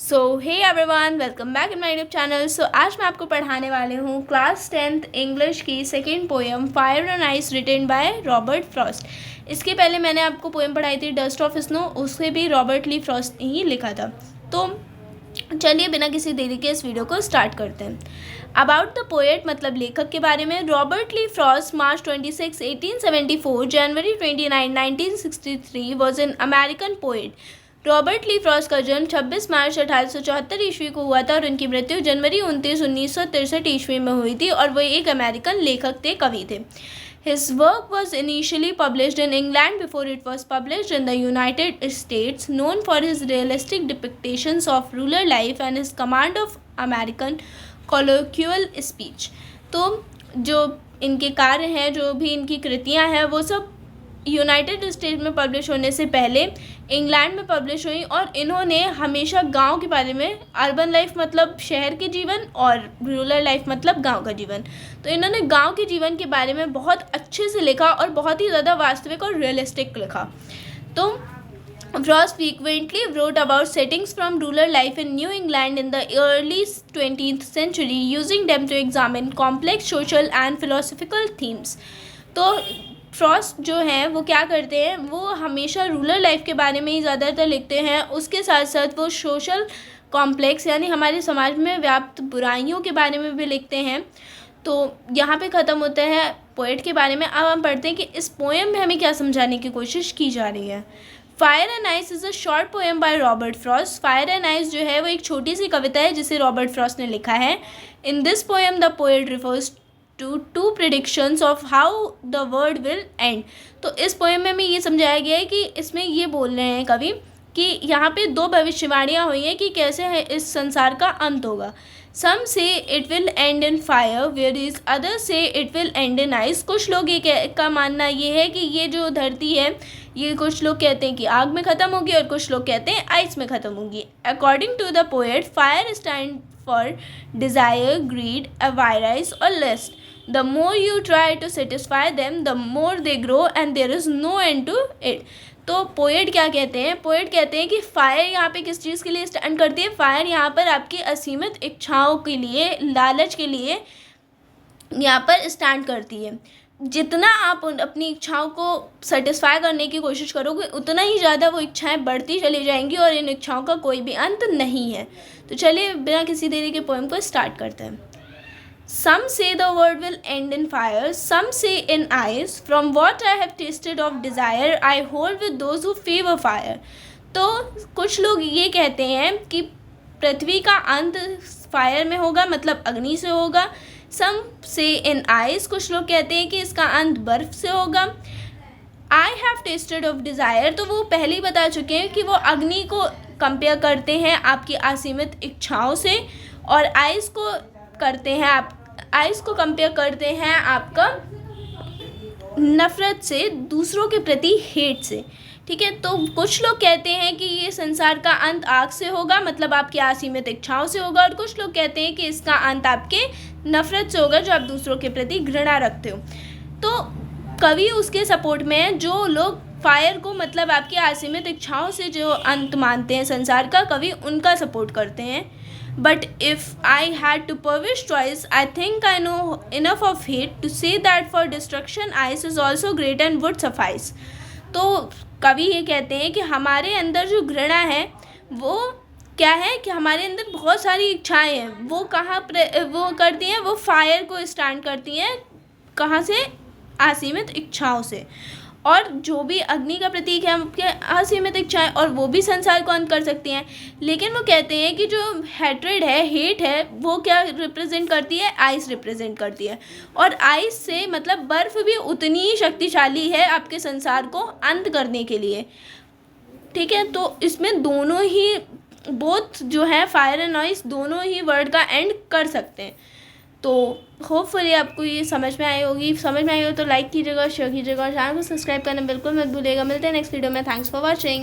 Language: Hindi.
So hey everyone, welcome back in my YouTube channel. So आज मैं आपको पढ़ाने वाले हूँ क्लास 10th इंग्लिश की second poem fire and ice written by Robert Frost. इसके पहले मैंने आपको पोएम पढ़ाई थी डस्ट ऑफ स्नो, उससे भी रॉबर्ट ली फ्रॉस्ट ने ही लिखा था। तो चलिए बिना किसी देरी के इस वीडियो को स्टार्ट करते हैं। अबाउट द पोएट मतलब लेखक के बारे में। Robert Lee Frost March 26, 1874, January 29, 1963 was an American poet. Robert Lee Frost का जन्म 26 मार्च 1874 ईस्वी को हुआ था और उनकी मृत्यु जनवरी 29, 1963 ईस्वी में हुई थी और वो एक अमेरिकन लेखक थे, कवि थे। His work was initially published in England before it was published in the United States, known for his realistic depictions of rural life and his command of American colloquial speech। तो जो इनके कार्य हैं, जो भी इनकी कृतियां हैं, वो सब यूनाइटेड स्टेट में पब्लिश होने से पहले इंग्लैंड में पब्लिश हुई और इन्होंने हमेशा गांव के बारे में, अर्बन लाइफ मतलब शहर के जीवन और रूरल लाइफ मतलब गांव का जीवन, तो इन्होंने गांव के जीवन के बारे में बहुत अच्छे से लिखा और बहुत ही ज़्यादा वास्तविक और रियलिस्टिक लिखा। तो Frost frequently wrote about settings from rural life in New England in the early 20th century, using them to examine complex social and philosophical themes। तो फ्रॉस्ट जो हैं वो क्या करते हैं, वो हमेशा रूरल लाइफ के बारे में ही ज़्यादातर लिखते हैं। उसके साथ साथ वो सोशल कॉम्प्लेक्स यानी हमारे समाज में व्याप्त बुराइयों के बारे में भी लिखते हैं। तो यहाँ पे ख़त्म होता है पोएट के बारे में। अब हम पढ़ते हैं कि इस पोएम में हमें क्या समझाने की कोशिश की जा रही है। Fire and ice is a short poem by Robert Frost. Fire and ice जो है वो एक छोटी सी कविता है जिसे रॉबर्ट फ्रॉस्ट ने लिखा है। In this poem the poet refers to two predictions of how the world will end. तो इस पोएम में हमें ये समझाया गया है कि इसमें ये बोल रहे हैं कवि कि यहाँ पे दो भविष्यवाणियाँ हुई हैं कि कैसे है इस संसार का अंत होगा। Some say it will end in fire whereas other say it will end in ice. कुछ लोग ये का मानना ये है कि ये जो धरती है ये कुछ लोग कहते हैं कि आग में ख़त्म होगी और कुछ लोग कहते हैं आइस में ख़त्म होगी। According to the poet fire stand for desire, greed, avarice or lust। The more you try to satisfy them, the more they grow and there is no end to it। तो पोएट क्या कहते हैं, पोएट कहते हैं कि फायर यहाँ पे किस चीज़ के लिए स्टैंड करती है। फायर यहाँ पर आपकी असीमित इच्छाओं के लिए, लालच के लिए यहाँ पर स्टैंड करती है। जितना आप अपनी इच्छाओं को सेटिस्फाई करने की कोशिश करोगे उतना ही ज़्यादा वो इच्छाएं बढ़ती चली जाएंगी और इन इच्छाओं का कोई भी अंत नहीं है। तो चलिए बिना किसी देरी के पोएम को स्टार्ट करते हैं। Some say the world will end in fire, some say in ice. From what I have tasted of desire, I hold with those who favor fire। तो कुछ लोग ये कहते हैं कि पृथ्वी का अंत फायर में होगा, मतलब अग्नि से होगा। Some say in ice, कुछ लोग कहते हैं कि इसका अंत बर्फ से होगा। I have tasted of desire, तो वो पहले ही बता चुके हैं कि वो अग्नि को कंपेयर करते हैं आपकी असीमित इच्छाओं से और आइस को करते हैं, आप आइस को कंपेयर करते हैं आपका नफ़रत से, दूसरों के प्रति हेट से। ठीक है, तो कुछ लोग कहते हैं कि ये संसार का अंत आग से होगा, मतलब आपकी असीमित इच्छाओं से होगा, और कुछ लोग कहते हैं कि इसका अंत आपके नफ़रत से होगा, जो आप दूसरों के प्रति घृणा रखते हो। तो कवि उसके सपोर्ट में है जो लोग फायर को मतलब आपकी असीमित इच्छाओं से जो अंत मानते हैं संसार का, कवि उनका सपोर्ट करते हैं। But if I had to purchase choice, I think I know enough of hate to say that for destruction ice is also great and would suffice। तो कवि ये कहते हैं कि हमारे अंदर जो घृणा है वो क्या है कि हमारे अंदर बहुत सारी इच्छाएं हैं, वो कहाँ वो करती हैं, वो फायर को स्टैंड करती हैं, कहाँ से, असीमित इच्छाओं से। और जो भी अग्नि का प्रतीक है आपके असीमित इच्छाएं, और वो भी संसार को अंत कर सकती हैं। लेकिन वो कहते हैं कि जो हैट्रेड है, हेट है, वो क्या रिप्रेजेंट करती है, आइस रिप्रेजेंट करती है। और आइस से मतलब बर्फ़ भी उतनी ही शक्तिशाली है आपके संसार को अंत करने के लिए। ठीक है, तो इसमें दोनों ही बोथ जो है फायर एंड आइस दोनों ही वर्ड का एंड कर सकते हैं। तो होपफुली आपको ये समझ में आई होगी। समझ में आई हो तो लाइक कीजिएगा, शेयर कीजिएगा और चैनल को सब्सक्राइब करना बिल्कुल मत भूलिएगा। मिलते हैं नेक्स्ट वीडियो में। Thanks for watching.